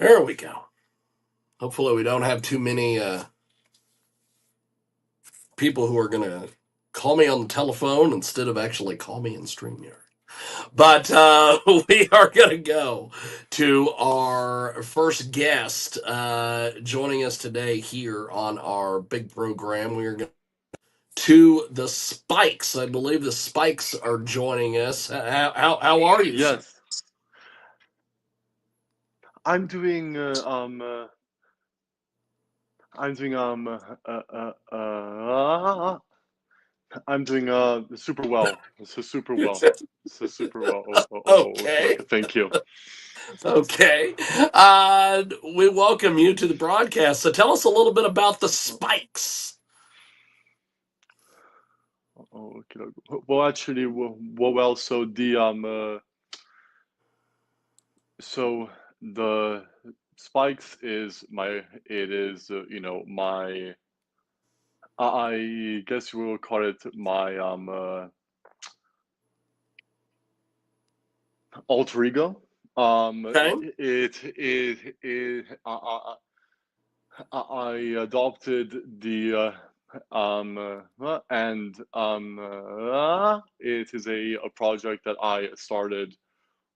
There we go. Hopefully, we don't have too many people who are going to call me on the telephone instead of actually call me in StreamYard. But we are going to go to our first guest joining us today here on our big program. We are going to the Spikes. I believe the Spikes are joining us. How are you, sir? Yes, I'm doing. I'm doing. I'm doing. Super well. So super well. So super well. Okay. Okay. Okay. Thank you. Okay. We welcome you to the broadcast. So tell us a little bit about the Spikes. Okay. Well, actually, well. So so the spikes is my. It is my. I guess we will call it my alter ego. Okay. I adopted the and it is a project that I started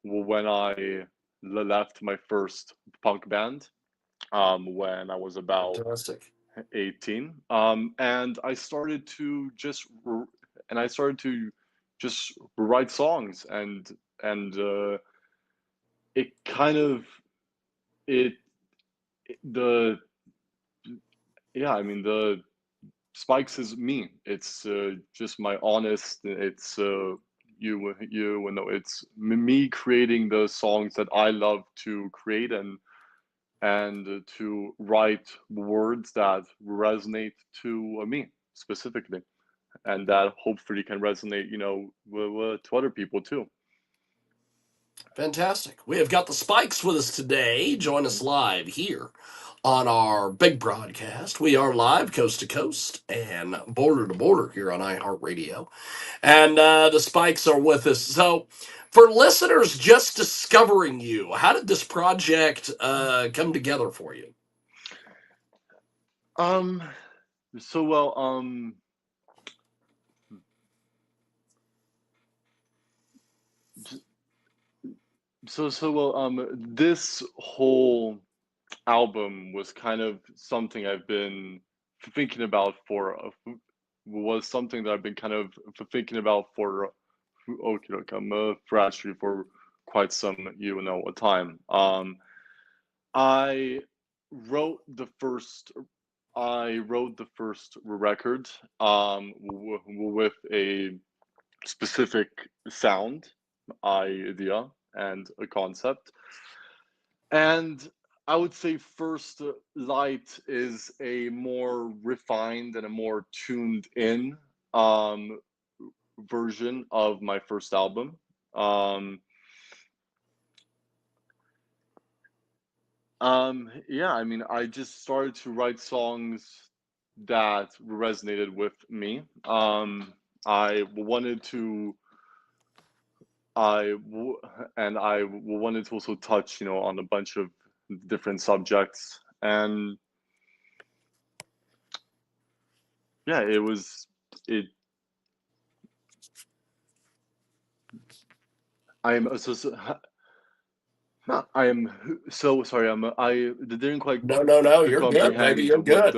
when I left my first punk band when I was about Fantastic. 18 and I started to just write songs and it kind of it the yeah, I mean the spikes is me. It's just my honest. It's you know. It's me creating the songs that I love to create and to write words that resonate to me specifically, and that hopefully can resonate, to other people too. Fantastic. We have got the Spikes with us today. Join us live here on our big broadcast. We are live coast to coast and border to border here on iHeartRadio. And the Spikes are with us. So, for listeners just discovering you, how did this project come together for you? Um. So well. This whole album was kind of something I've been thinking about was something that I've been kind of thinking about for okay, look, for actually for quite some a time. I wrote the first I wrote the first record with a specific sound idea and a concept. And I would say First Light is a more refined and a more tuned in um, version of my first album. Um, yeah, I mean, I just started to write songs that resonated with me. I wanted to, I w- and I wanted to also touch, on a bunch of different subjects, and yeah, it. I'm I am so sorry. I didn't quite No. You're good, baby. comprehend You're good.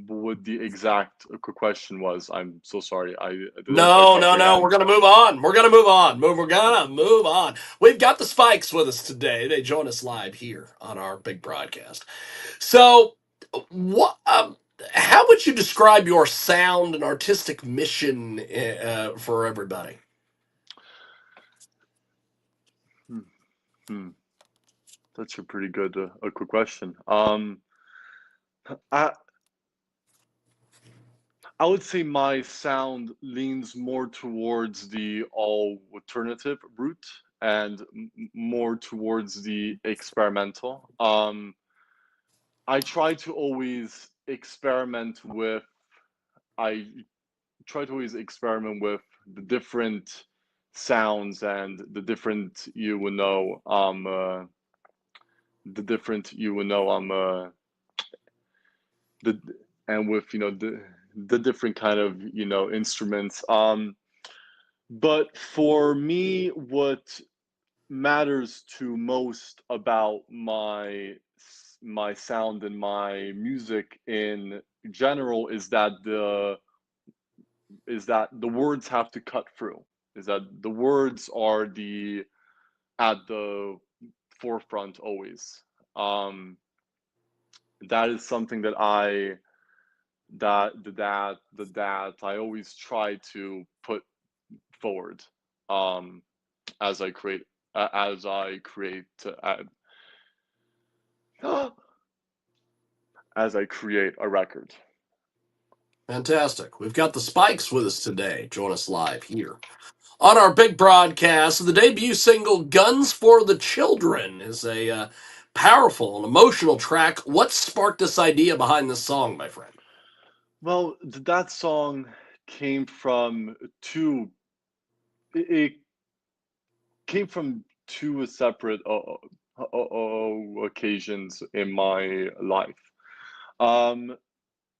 what the exact question was. I'm so sorry. I didn't quite No. We're comprehend. gonna move on. We're gonna move on. We're gonna move on. We've got the Spikes with us today. They join us live here on our big broadcast. So, what? How would you describe your sound and artistic mission for everybody? Hmm, hmm. That's a pretty good a quick question. I I would say my sound leans more towards the alternative route and more towards the experimental. I try to always experiment with I try to always experiment with the different sounds and the different the different the and with the different kind of instruments. But for me, what matters to most about my sound and my music in general is that the words have to cut through. Is that the words are the at the forefront always. Um, that is something that I always try to put forward, um, as I create as I create as I create a record. Fantastic. We've got the Spikes with us today. Join us live here on our big broadcast. The debut single "Guns for the Children" is a powerful and emotional track. What sparked this idea behind this song, my friend? Well, that song came from two. It came from two separate occasions in my life. Um,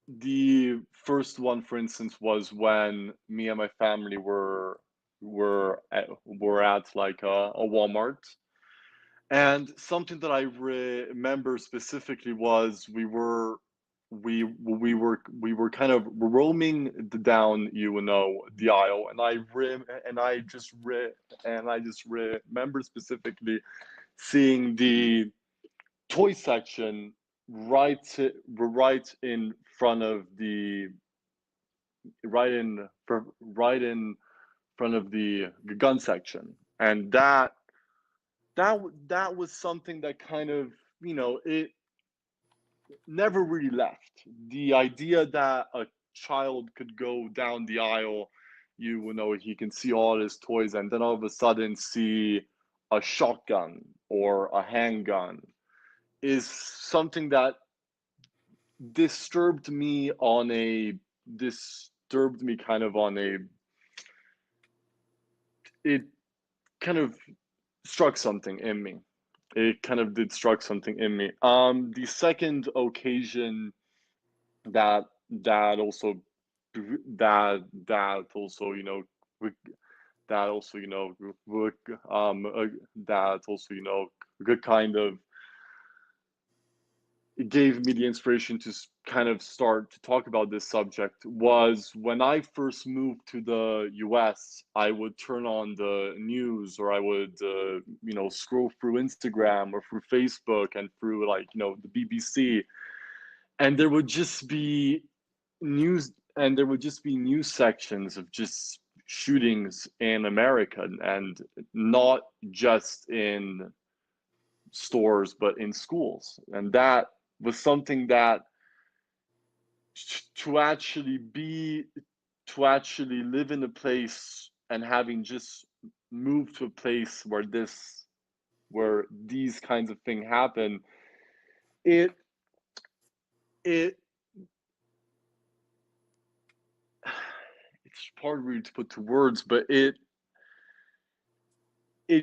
the first one, for instance, was when me and my family were at like a Walmart, and something that I remember specifically was we were kind of roaming down the aisle, and I just remember specifically seeing the toy section right in front of the right in front of the gun section, and that was something that kind of it never really left. The idea that a child could go down the aisle, he can see all his toys, and then all of a sudden see a shotgun or a handgun is something that disturbed me on a disturbed me kind of on a it kind of struck something in me. It kind of did struck something in me. The second occasion that that also that also that also that also good kind of it gave me the inspiration to kind of start to talk about this subject was when I first moved to the US. I would turn on the news, or I would, scroll through Instagram or through Facebook and through like, the BBC. And there would just be news sections of just shootings in America, and not just in stores, but in schools. And that was something that to actually be to actually live in a place and having just moved to a place where these kinds of things happen, it it it's hard really to put to words, but it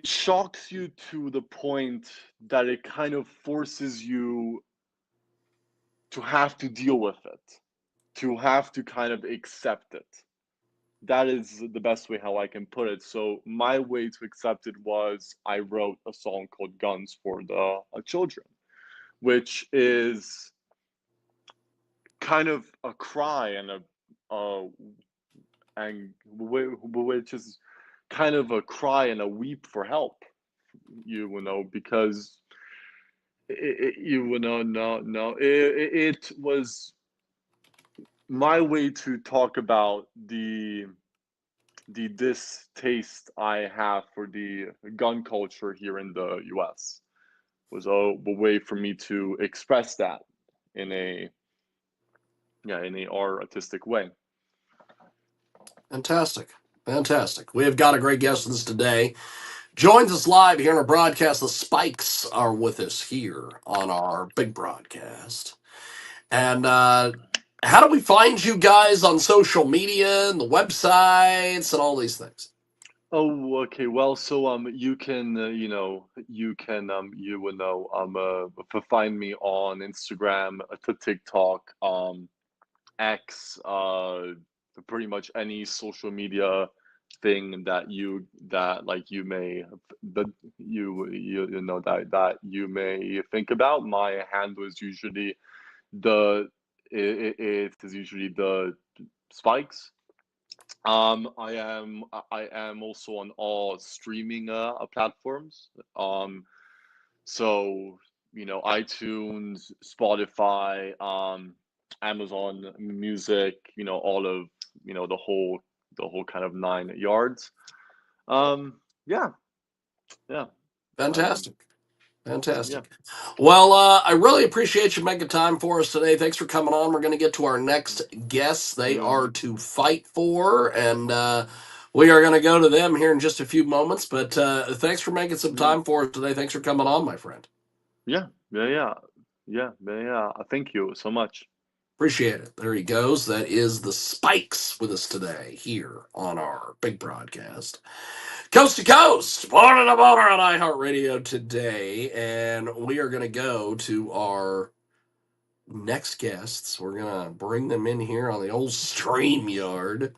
shocks you to the point that it kind of forces you to have to deal with it, to have to kind of accept it. That is the best way how I can put it. So my way to accept it was I wrote a song called "Guns for the Children," which is kind of a cry uh, which is kind of a cry and a weep for help. Because you know, no, it was my way to talk about the distaste I have for the gun culture here in the US. Was a way for me to express that in a artistic way. Fantastic. Fantastic. We have got a great guest with us today. Joins us live here on our broadcast. The Spikes are with us here on our big broadcast. And how do we find you guys on social media and the websites and all these things? Oh, okay. Well, so you can you will know find me on Instagram, to TikTok, X, pretty much any social media thing that like you may that you know that you may think about. My handle is usually the it is usually the spikes. I am also on all streaming platforms. So iTunes, Spotify, Amazon Music, all of the whole kind of 9 yards. Yeah, yeah, um, Fantastic. yeah. Fantastic. Well, I really appreciate you making time for us today. Thanks for coming on. We're going to get to our next guests. They Yeah, are to fight for, and we are going to go to them here in just a few moments. But thanks for making some yeah, time for us today. Thanks for coming on, my friend. yeah, yeah, yeah, yeah, yeah, yeah. Thank you so much. Appreciate it. There he goes. That is the Spikes with us today here on our big broadcast. Coast to coast, born in a boner on iHeartRadio today. And we are going to go to our next guests. We're going to bring them in here on the old StreamYard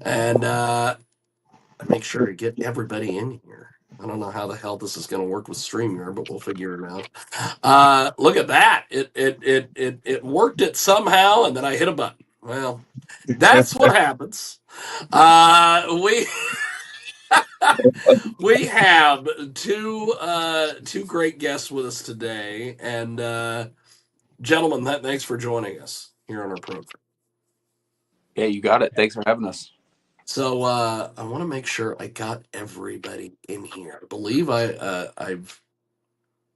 and make sure to get everybody in here. I don't know how the hell this is going to work with StreamYard, but we'll figure it out. Look at that. It worked it somehow, and then I hit a button. Well, that's what happens. We we have two great guests with us today, and gentlemen, thanks for joining us here on our program. Yeah, you got it. Thanks for having us. So I want to make sure I got everybody in here. I believe I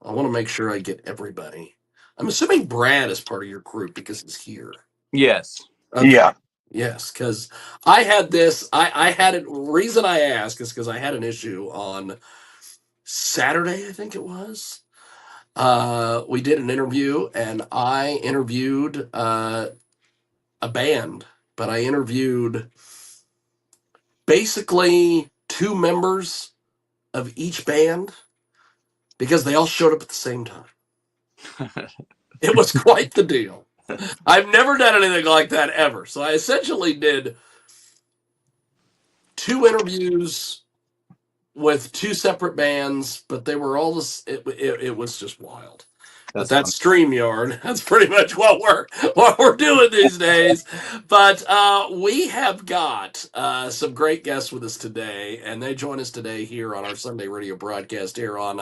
want to make sure I get everybody. I'm assuming Brad is part of your group because he's here. Yes. Okay. Yeah. Yes, because I had this. I had it. Reason I ask is because I had an issue on Saturday, I think it was. We did an interview, and I interviewed a band, but I interviewed basically two members of each band because they all showed up at the same time. It was quite the deal. I've never done anything like that ever. So I essentially did two interviews with two separate bands, but they were all this. It was just wild. But That's fun. that's StreamYard. That's pretty much what we're doing these days. But we have got some great guests with us today, and they join us today here on our Sunday radio broadcast here on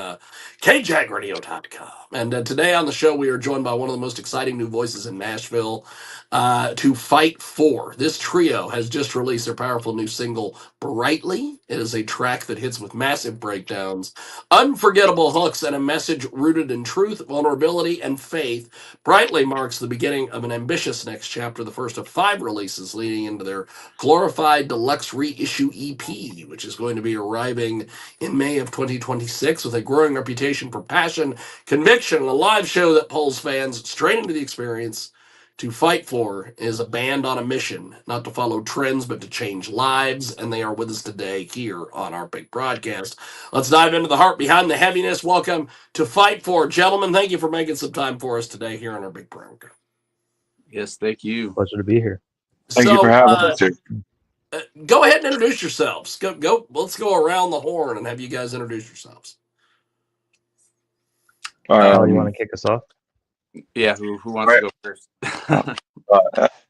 kjagradio.com. And today on the show, we are joined by one of the most exciting new voices in Nashville, to fight for. This trio has just released their powerful new single, Brightly. It is a track that hits with massive breakdowns, unforgettable hooks, and a message rooted in truth, vulnerability, and faith. Brightly marks the beginning of an ambitious next chapter, the first of 5 releases leading into their Glorify Deluxe Reissue EP, which is going to be arriving in May of 2026 with a growing reputation for passion, conviction, and a live show that pulls fans straight into the experience. To Fight For is a band on a mission, not to follow trends, but to change lives, and they are with us today here on our big broadcast. Let's dive into the heart behind the heaviness. Welcome to Fight For. Gentlemen, thank you for making some time for us today here on our big program. Yes, thank you. Pleasure to be here. Thank you for having us here. Go ahead and introduce yourselves. Go. Let's go around the horn and have you guys introduce yourselves. You want to kick us off? Yeah, who wants to go first?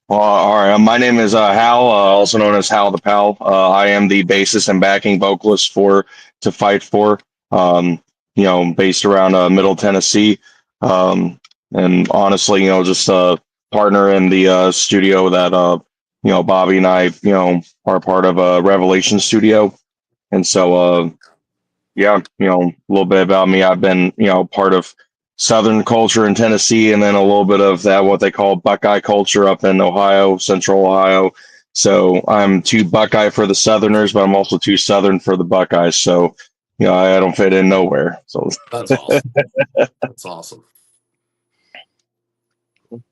All right. My name is Hal, also known as Hal the Pal. I am the bassist and backing vocalist for To Fight For, based around Middle Tennessee. And honestly, just a partner in the studio that, Bobby and I, are part of Revelation Studio. And so, yeah, a little bit about me. I've been, part of Southern culture in Tennessee, and then a little bit of that, what they call Buckeye culture up in Ohio, Central Ohio. So I'm too Buckeye for the Southerners, but I'm also too Southern for the Buckeyes. So, I don't fit in nowhere. So That's awesome. That's awesome.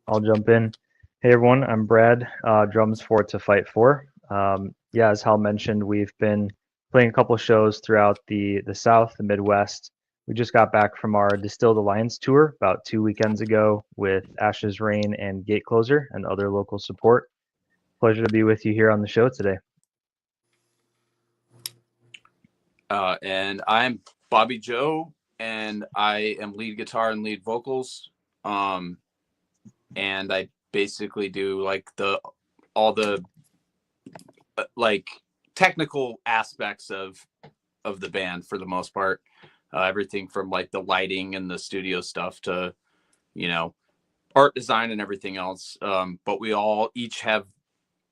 I'll jump in. Hey everyone, I'm Brad, drums for To Fight For. As Hal mentioned, we've been playing a couple shows throughout the South, the Midwest. We just got back from our Distilled Alliance tour about 2 weekends ago with Ashes Rain and Gate Closer and other local support. Pleasure to be with you here on the show today. And I'm Bobby Joe, and I am lead guitar and lead vocals. And I basically do like all the like technical aspects of the band for the most part. Everything from like the lighting and the studio stuff to, art design and everything else. But we all each have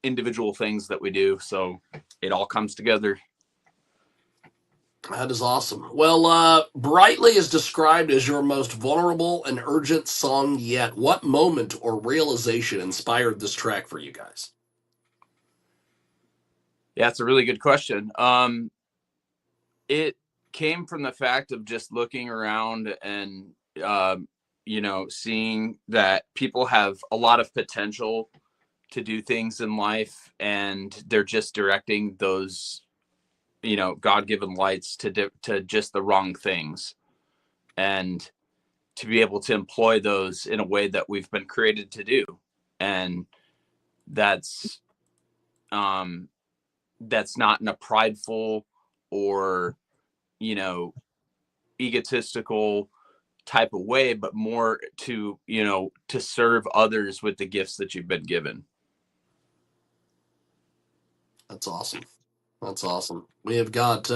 individual things that we do, so it all comes together. That is awesome. Well, Brightly is described as your most vulnerable and urgent song yet. What moment or realization inspired this track for you guys? Yeah, it's a really good question. It came from the fact of just looking around and, seeing that people have a lot of potential to do things in life, and they're just directing those, God-given lights to just the wrong things. And to be able to employ those in a way that we've been created to do. And that's not in a prideful or, egotistical type of way, but more to serve others with the gifts that you've been given. That's awesome. That's awesome. We have got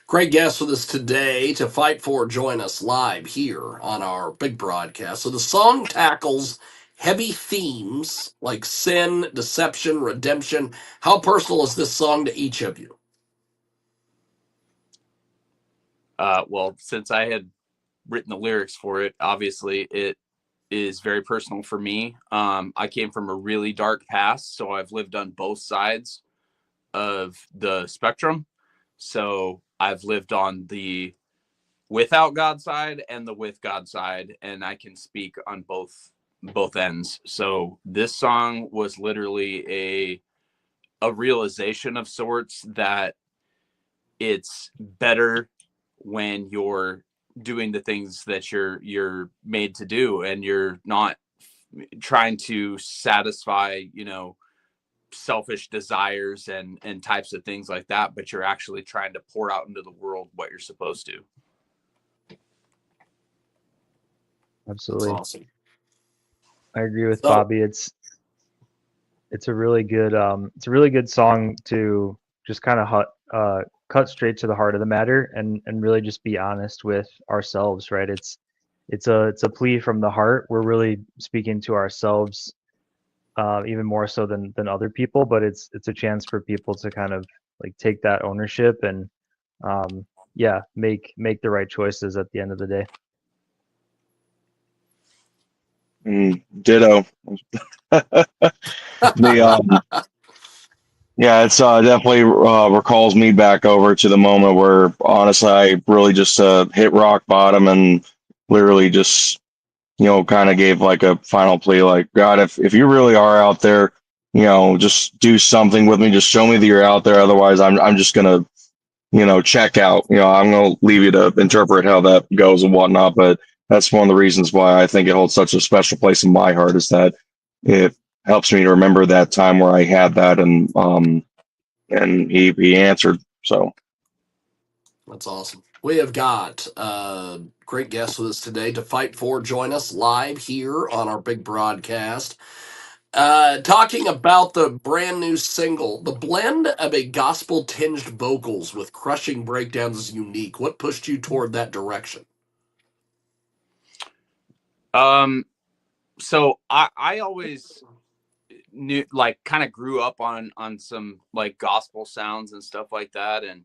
great guests with us today to fight for. Join us live here on our big broadcast. So the song tackles heavy themes like sin, deception, redemption. How personal is this song to each of you? Well, since I had written the lyrics for it, obviously it is very personal for me. I came from a really dark past, so I've lived on both sides of the spectrum. So I've lived on the without God side and the with God side, and I can speak on both ends. So this song was literally a realization of sorts that it's better when you're doing the things that you're made to do, and you're not trying to satisfy, selfish desires and types of things like that, but you're actually trying to pour out into the world what you're supposed to. Absolutely. That's awesome. I agree with Bobby. It's a really good song to just kind of cut straight to the heart of the matter and really just be honest with ourselves, right? It's a plea from the heart. We're really speaking to ourselves, even more so than other people, but it's a chance for people to kind of like take that ownership and make the right choices at the end of the day. Ditto. It's definitely recalls me back over to the moment where honestly I really just hit rock bottom and literally just kind of gave like a final plea, like, God, if you really are out there, just do something with me, just show me that you're out there, otherwise I'm just gonna check out. I'm gonna leave you to interpret how that goes and whatnot, but that's one of the reasons why I think it holds such a special place in my heart, is that it helps me to remember that time where I had that, and he answered. So that's awesome. We have got great guests with us today to fight for. Join us live here on our big broadcast. Talking about the brand new single, the blend of a gospel-tinged vocals with crushing breakdowns is unique. What pushed you toward that direction? So I always knew, like, kind of grew up on some like gospel sounds and stuff like that, and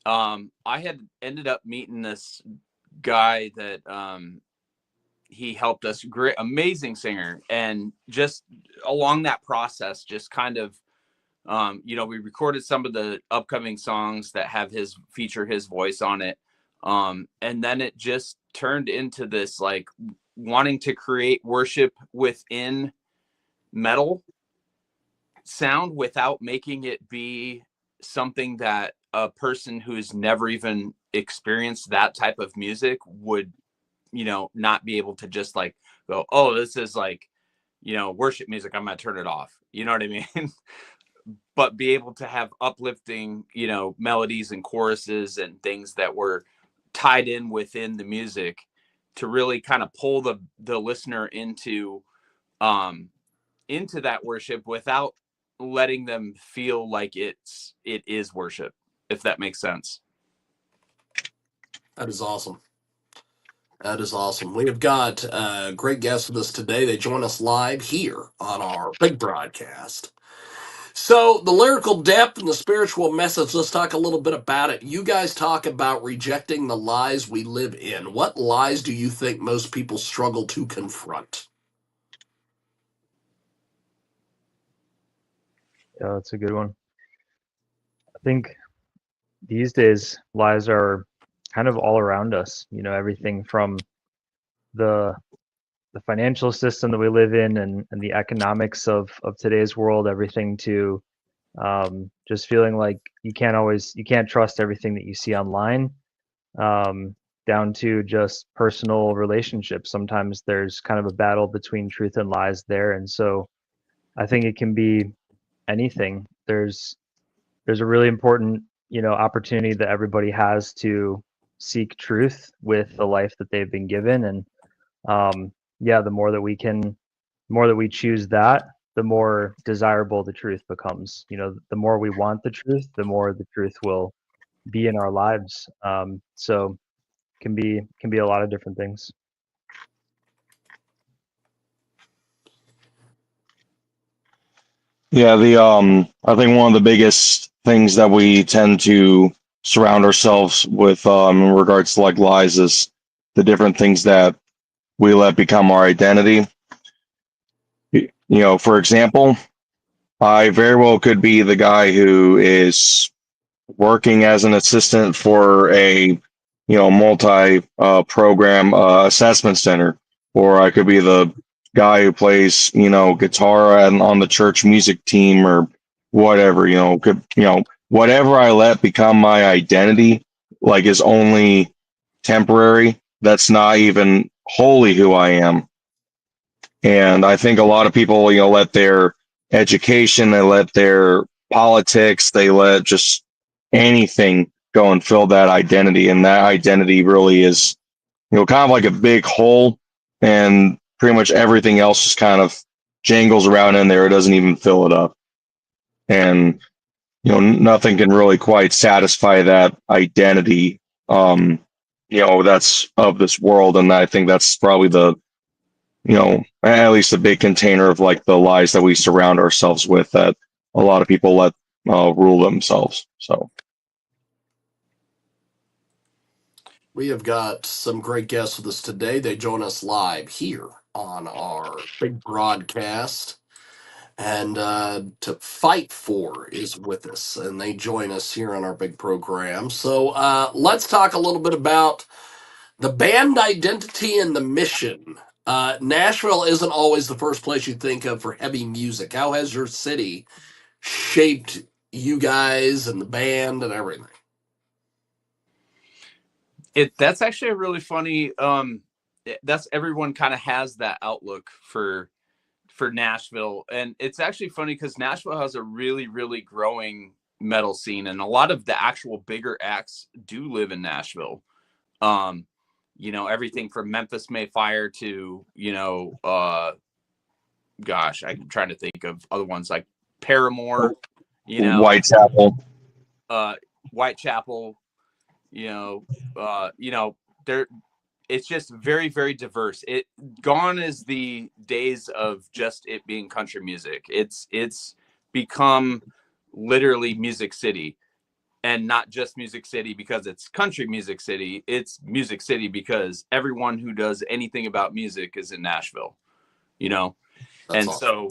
I had ended up meeting this guy that he helped us, great, amazing singer, and just along that process, just kind of we recorded some of the upcoming songs that have feature his voice on it, and then it just turned into this like wanting to create worship within metal sound without making it be something that a person who's never even experienced that type of music would, not be able to just like go, oh, this is like, worship music, I'm gonna turn it off. You know what I mean? But be able to have uplifting, melodies and choruses and things that were tied in within the music to really kind of pull the listener into that worship without letting them feel like it is worship, if that makes sense. That is awesome. That is awesome. We have got great guests with us today. They join us live here on our big broadcast. So, the lyrical depth and the spiritual message, let's talk a little bit about it. You guys talk about rejecting the lies we live in. What lies do you think most people struggle to confront? Yeah, that's a good one. I think these days lies are kind of all around us. Everything from the financial system that we live in and the economics of today's world, everything to just feeling like you can't trust everything that you see online, down to just personal relationships. Sometimes there's kind of a battle between truth and lies there, and so I think it can be anything. There's a really important opportunity that everybody has to seek truth with the life that they've been given, and yeah, the more that we choose that, the more desirable the truth becomes. The more we want the truth, the more the truth will be in our lives. So can be a lot of different things. Yeah, I think one of the biggest things that we tend to surround ourselves with in regards to like lies is the different things that we let become our identity. For example, I very well could be the guy who is working as an assistant for a multi program assessment center, or I could be the guy who plays guitar on the church music team or whatever. Whatever I let become my identity, like, is only temporary. That's not even wholly who I am. And I think a lot of people, let their education, they let their politics, they let just anything go and fill that identity. And that identity really is, kind of like a big hole, and pretty much everything else just kind of jangles around in there. It doesn't even fill it up. And, nothing can really quite satisfy that identity, that's of this world. And I think that's probably at least a big container of like the lies that we surround ourselves with, that a lot of people let rule themselves. So We have got some great guests with us today. They join us live here on our big broadcast. And To Fight For is with us, and they join us here on our big program. So let's talk a little bit about the band identity and the mission. Nashville isn't always the first place you think of for heavy music. How has your city shaped you guys and the band and everything? That's actually a really funny. That's everyone kind of has that outlook for Nashville, and it's actually funny because Nashville has a really, really growing metal scene, and a lot of the actual bigger acts do live in Nashville. Everything from Memphis Mayfire to gosh, I'm trying to think of other ones like Paramore, Whitechapel. Whitechapel, there, it's just very, very diverse. Gone is the days of just it being country music. It's become literally Music City, and not just Music City because it's country Music City. It's Music City because everyone who does anything about music is in Nashville, That's and awesome. so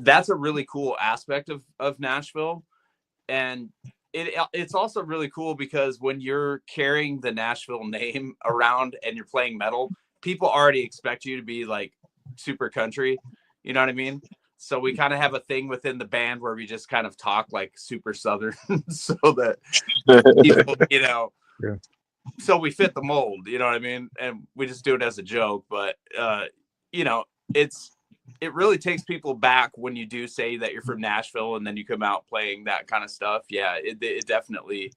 that's a really cool aspect of Nashville. And it's also really cool because when you're carrying the Nashville name around and you're playing metal, people already expect you to be like super country. You know what I mean? So we kind of have a thing within the band where we just kind of talk like super Southern so that people, Yeah. so we fit the mold, you know what I mean? And we just do it as a joke. But, it really takes people back when you do say that you're from Nashville and then you come out playing that kind of stuff. Yeah, it definitely,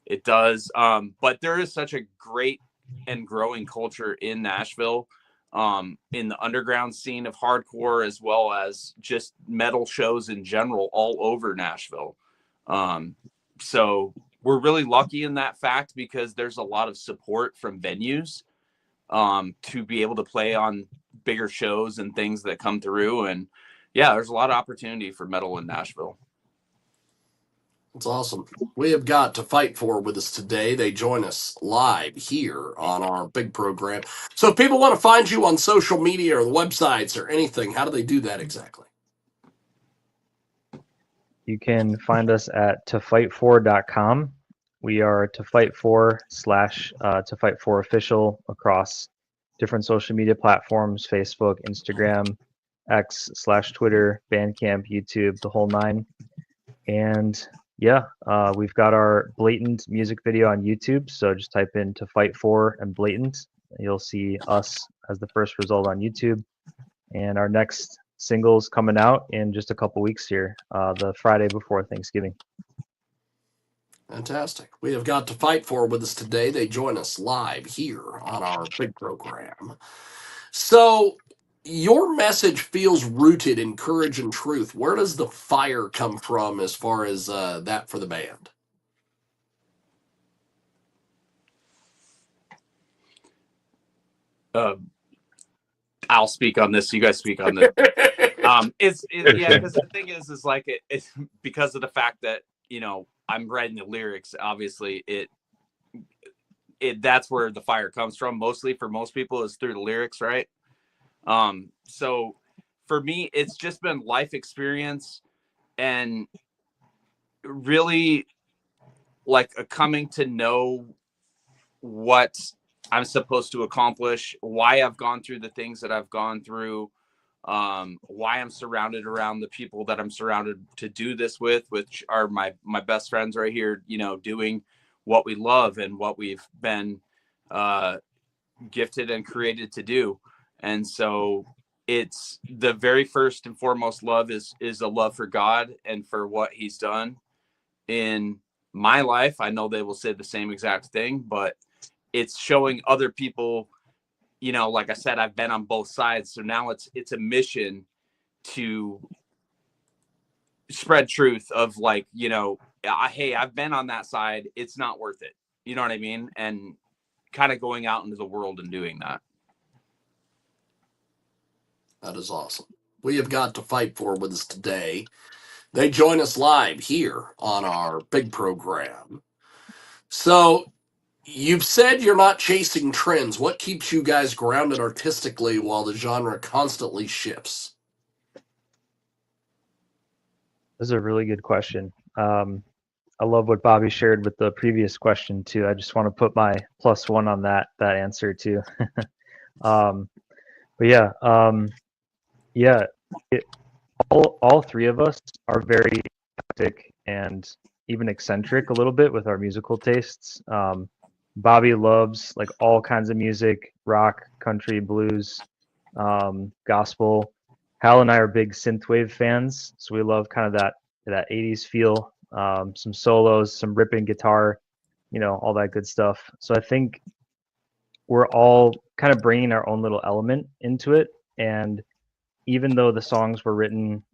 it does. But there is such a great and growing culture in Nashville, in the underground scene of hardcore, as well as just metal shows in general all over Nashville. So we're really lucky in that fact because there's a lot of support from venues, to be able to play on bigger shows and things that come through. And yeah, there's a lot of opportunity for metal in Nashville. It's awesome. We have got To Fight For with us today. They join us live here on our big program. So if people want to find you on social media or the websites or anything, how do they do that exactly? You can find us at tofightfor.com. We are To Fight For / To Fight For official across different social media platforms: Facebook, Instagram, X / Twitter, Bandcamp, YouTube, the whole nine. And yeah, we've got our Blatant music video on YouTube. So just type in To Fight For and Blatant. You'll see us as the first result on YouTube. And our next single's coming out in just a couple weeks here, the Friday before Thanksgiving. Fantastic. We have got To Fight For with us today. They join us live here on our big program. So your message feels rooted in courage and truth. Where does the fire come from as far as that for the band? I'll speak on this. You guys speak on this. Yeah, because the thing is like it's because of the fact that I'm writing the lyrics. Obviously, that's where the fire comes from. Mostly for most people, is through the lyrics, right? So for me, it's just been life experience and really like a coming to know what I'm supposed to accomplish, why I've gone through the things that I've gone through, why I'm surrounded around the people that I'm surrounded to do this with, which are my best friends right here, doing what we love and what we've been gifted and created to do. And so it's the very first and foremost love is a love for God and for what he's done in my life. I know they will say the same exact thing, but it's showing other people, like I said, I've been on both sides. So now it's a mission to spread truth of like, hey, I've been on that side. It's not worth it. You know what I mean? And kind of going out into the world and doing that. That is awesome. We have got To Fight For with us today. They join us live here on our big program. So you've said you're not chasing trends. What keeps you guys grounded artistically while the genre constantly shifts? This is a really good question. I love what Bobby shared with the previous question too. I just want to put my +1 on that answer too. But yeah, all three of us are very eclectic and even eccentric a little bit with our musical tastes. Bobby loves like all kinds of music: rock, country, blues, gospel. Hal and I are big synthwave fans, so we love kind of that 80s feel, some solos, some ripping guitar, all that good stuff. So I think we're all kind of bringing our own little element into it. And even though the songs were written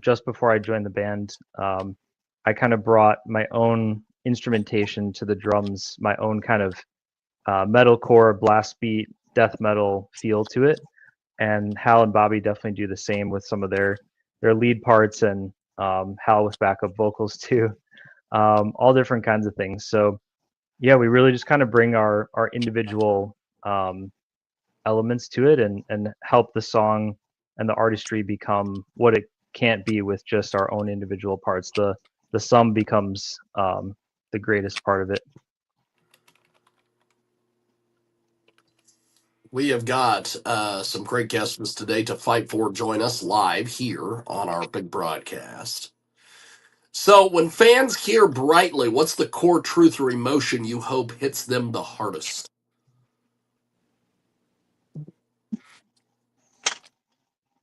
just before I joined the band, I kind of brought my own instrumentation to the drums, my own kind of metalcore, blast beat, death metal feel to it. And Hal and Bobby definitely do the same with some of their lead parts, and Hal with backup vocals too, all different kinds of things. So yeah, we really just kind of bring our individual elements to it and help the song and the artistry become what it can't be with just our own individual parts. The sum becomes the greatest part of it. We have got some great guests today to fight for join us live here on our big broadcast. So, when fans hear brightly, what's the core truth or emotion you hope hits them the hardest?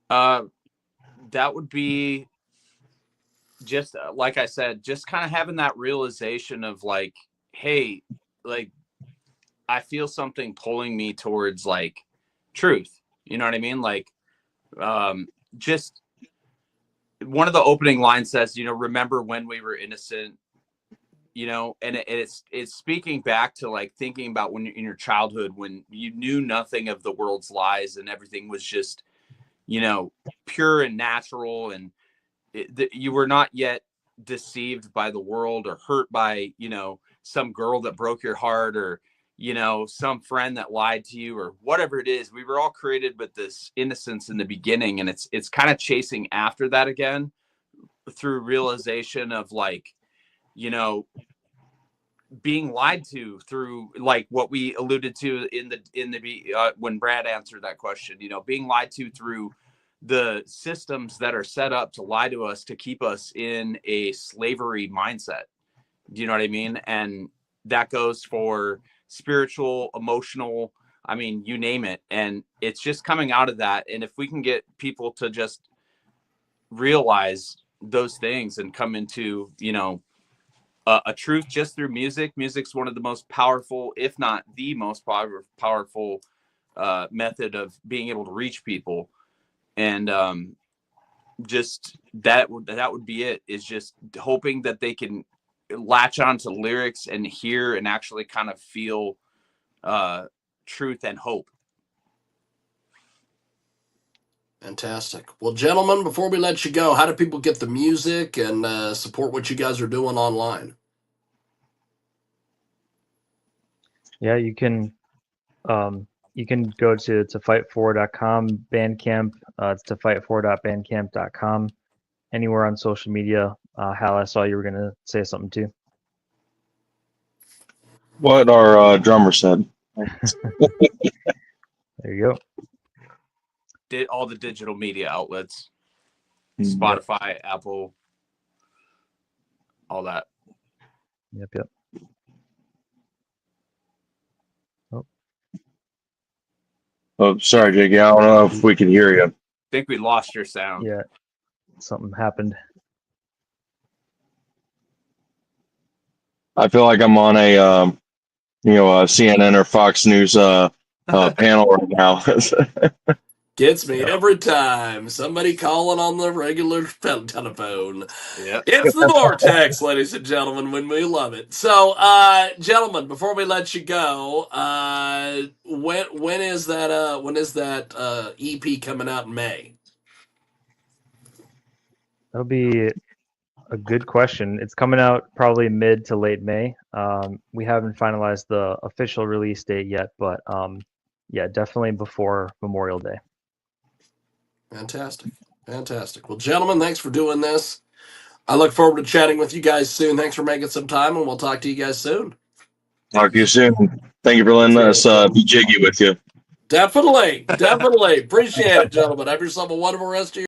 That would be just like I said, just kind of having that realization of like, hey, like I feel something pulling me towards like truth. You know what I mean? Like, just one of the opening lines says, remember when we were innocent, and it's speaking back to like thinking about when you're in your childhood, when you knew nothing of the world's lies and everything was just, pure and natural, and you were not yet deceived by the world or hurt by, some girl that broke your heart, or, some friend that lied to you, or whatever it is. We were all created with this innocence in the beginning, and it's kind of chasing after that again through realization of like, being lied to through like what we alluded to in the when Brad answered that question, being lied to through the systems that are set up to lie to us, to keep us in a slavery mindset. Do you know what I mean? And that goes for spiritual, emotional, I mean, you name it. And it's just coming out of that. And if we can get people to just realize those things and come into, a truth just through music. Music's one of the most powerful, if not the most powerful method of being able to reach people. And just that would be it, is just hoping that they can latch on to lyrics and hear and actually kind of feel truth and hope. Fantastic. Well, gentlemen, before we let you go, how do people get the music and support what you guys are doing online? Yeah, you can go to fightfor.com Bandcamp. It's tofightfor.bandcamp.com. Anywhere on social media. Hal, I saw you were gonna say something too. What our drummer said. There you go. Did all the digital media outlets, Spotify, Apple, all that. Yep. Oh, sorry, Jake. I don't know if we can hear you. I think we lost your sound. Yeah, something happened. I feel like I'm on a CNN or Fox News panel right now. Gets me every time. Somebody calling on the regular telephone. Yeah. It's the Vortex, ladies and gentlemen, when we love it. So, gentlemen, before we let you go, when is that EP coming out in May? That'll be a good question. It's coming out probably mid to late May. We haven't finalized the official release date yet, but yeah, definitely before Memorial Day. Fantastic. Well, gentlemen, thanks for doing this. I look forward to chatting with you guys soon. Thanks for making some time, and we'll talk to you guys soon. Talk to you soon. Thank you for letting us be jiggy with you. Definitely. Appreciate it, gentlemen. Have yourself a wonderful rest of your